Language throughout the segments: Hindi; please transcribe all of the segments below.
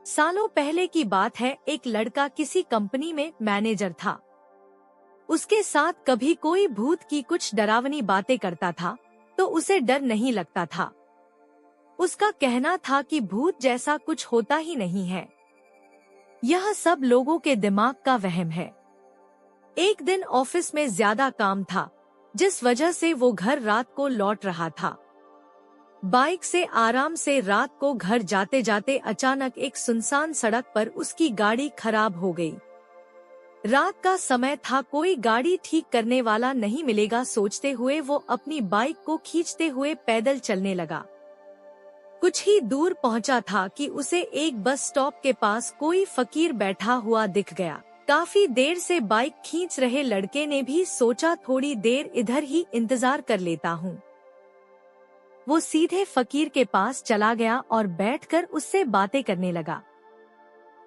सालों पहले की बात है। एक लड़का किसी कंपनी में मैनेजर था। उसके साथ कभी कोई भूत की कुछ डरावनी बातें करता था तो उसे डर नहीं लगता था। उसका कहना था कि भूत जैसा कुछ होता ही नहीं है, यह सब लोगों के दिमाग का वहम है। एक दिन ऑफिस में ज्यादा काम था, जिस वजह से वो घर रात को लौट रहा था। बाइक से आराम से रात को घर जाते जाते अचानक एक सुनसान सड़क पर उसकी गाड़ी खराब हो गई। रात का समय था, कोई गाड़ी ठीक करने वाला नहीं मिलेगा सोचते हुए वो अपनी बाइक को खींचते हुए पैदल चलने लगा। कुछ ही दूर पहुंचा था कि उसे एक बस स्टॉप के पास कोई फकीर बैठा हुआ दिख गया। काफी देर से बाइक खींच रहे लड़के ने भी सोचा थोड़ी देर इधर ही इंतजार कर लेता हूँ। वो सीधे फकीर के पास चला गया और बैठकर उससे बातें करने लगा।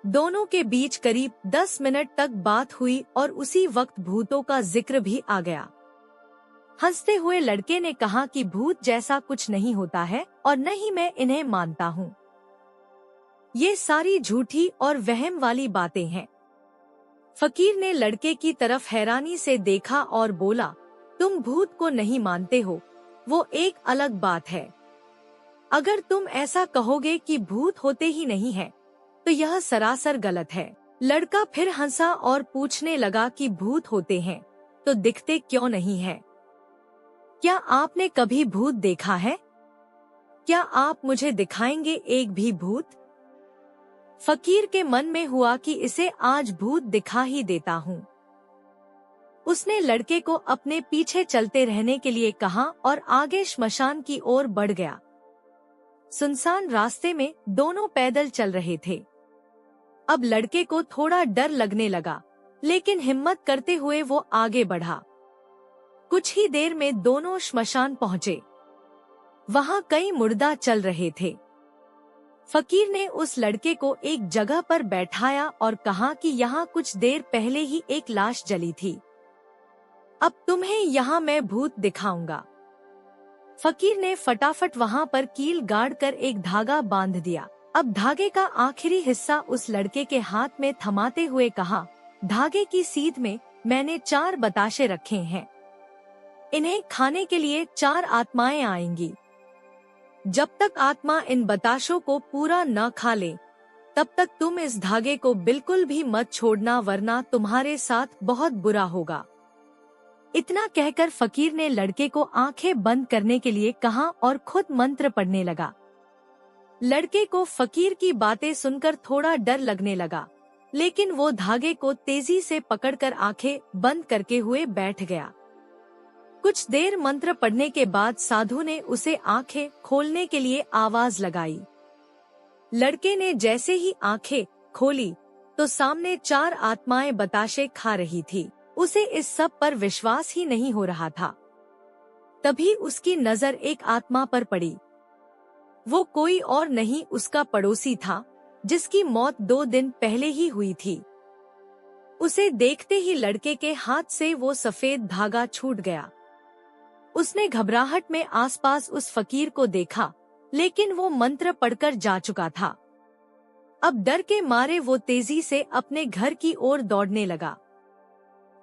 दोनों के बीच करीब 10 मिनट तक बात हुई और उसी वक्त भूतों का जिक्र भी आ गया। हंसते हुए लड़के ने कहा कि भूत जैसा कुछ नहीं होता है और न ही मैं इन्हें मानता हूँ। ये सारी झूठी और वहम वाली बातें हैं। फकीर ने लड़के की तरफ हैरानी से देखा और बोला, तुम भूत को नहीं मानते हो, वो एक अलग बात है। अगर तुम ऐसा कहोगे कि भूत होते ही नहीं है, तो यह सरासर गलत है। लड़का फिर हंसा और पूछने लगा कि भूत होते हैं तो दिखते क्यों नहीं है? क्या आपने कभी भूत देखा है? क्या आप मुझे दिखाएंगे एक भी भूत? फकीर के मन में हुआ कि इसे आज भूत दिखा ही देता हूँ। उसने लड़के को अपने पीछे चलते रहने के लिए कहा और आगे श्मशान की ओर बढ़ गया। सुनसान रास्ते में दोनों पैदल चल रहे थे। अब लड़के को थोड़ा डर लगने लगा, लेकिन हिम्मत करते हुए वो आगे बढ़ा। कुछ ही देर में दोनों श्मशान पहुँचे। वहाँ कई मुर्दा चल रहे थे। फकीर ने उस लड़के को एक जगह पर बैठाया और कहा कि यहाँ कुछ देर पहले ही एक लाश जली थी। अब तुम्हें यहाँ मैं भूत दिखाऊंगा। फकीर ने फटाफट वहाँ पर कील गाड़ कर एक धागा बांध दिया। अब धागे का आखिरी हिस्सा उस लड़के के हाथ में थमाते हुए कहा, धागे की सीध में मैंने 4 बताशे रखे हैं। इन्हें खाने के लिए 4 आत्माएं आएंगी। जब तक आत्मा इन बताशों को पूरा न खा ले, तब तक तुम इस धागे को बिल्कुल भी मत छोड़ना, वरना तुम्हारे साथ बहुत बुरा होगा। इतना कहकर फकीर ने लड़के को आंखें बंद करने के लिए कहा और खुद मंत्र पढ़ने लगा। लड़के को फकीर की बातें सुनकर थोड़ा डर लगने लगा, लेकिन वो धागे को तेजी से पकड़कर आंखें बंद करके हुए बैठ गया। कुछ देर मंत्र पढ़ने के बाद साधु ने उसे आंखें खोलने के लिए आवाज लगाई। लड़के ने जैसे ही आंखें खोली तो सामने 4 आत्माएं बताशे खा रही थी। उसे इस सब पर विश्वास ही नहीं हो रहा था। तभी उसकी नजर एक आत्मा पर पड़ी। वो कोई और नहीं, उसका पड़ोसी था, जिसकी मौत 2 दिन पहले ही हुई थी। उसे देखते ही लड़के के हाथ से वो सफेद धागा छूट गया। उसने घबराहट में आसपास उस फकीर को देखा, लेकिन वो मंत्र पढ़कर जा चुका था। अब डर के मारे वो तेजी से अपने घर की ओर दौड़ने लगा।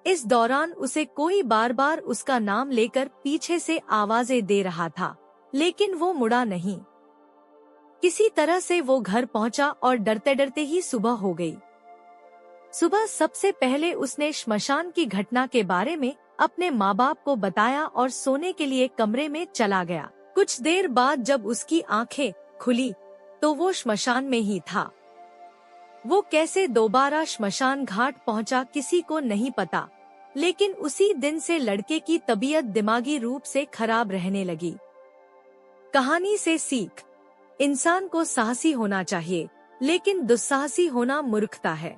इस दौरान उसे कोई बार बार उसका नाम लेकर पीछे से आवाजें दे रहा था, लेकिन वो मुड़ा नहीं। किसी तरह से वो घर पहुंचा और डरते डरते ही सुबह हो गई। सुबह सबसे पहले उसने श्मशान की घटना के बारे में अपने माँ बाप को बताया और सोने के लिए कमरे में चला गया। कुछ देर बाद जब उसकी आंखें खुली तो वो श्मशान में ही था। वो कैसे दोबारा श्मशान घाट पहुंचा किसी को नहीं पता, लेकिन उसी दिन से लड़के की तबीयत दिमागी रूप से खराब रहने लगी। कहानी से सीख, इंसान को साहसी होना चाहिए, लेकिन दुस्साहसी होना मूर्खता है।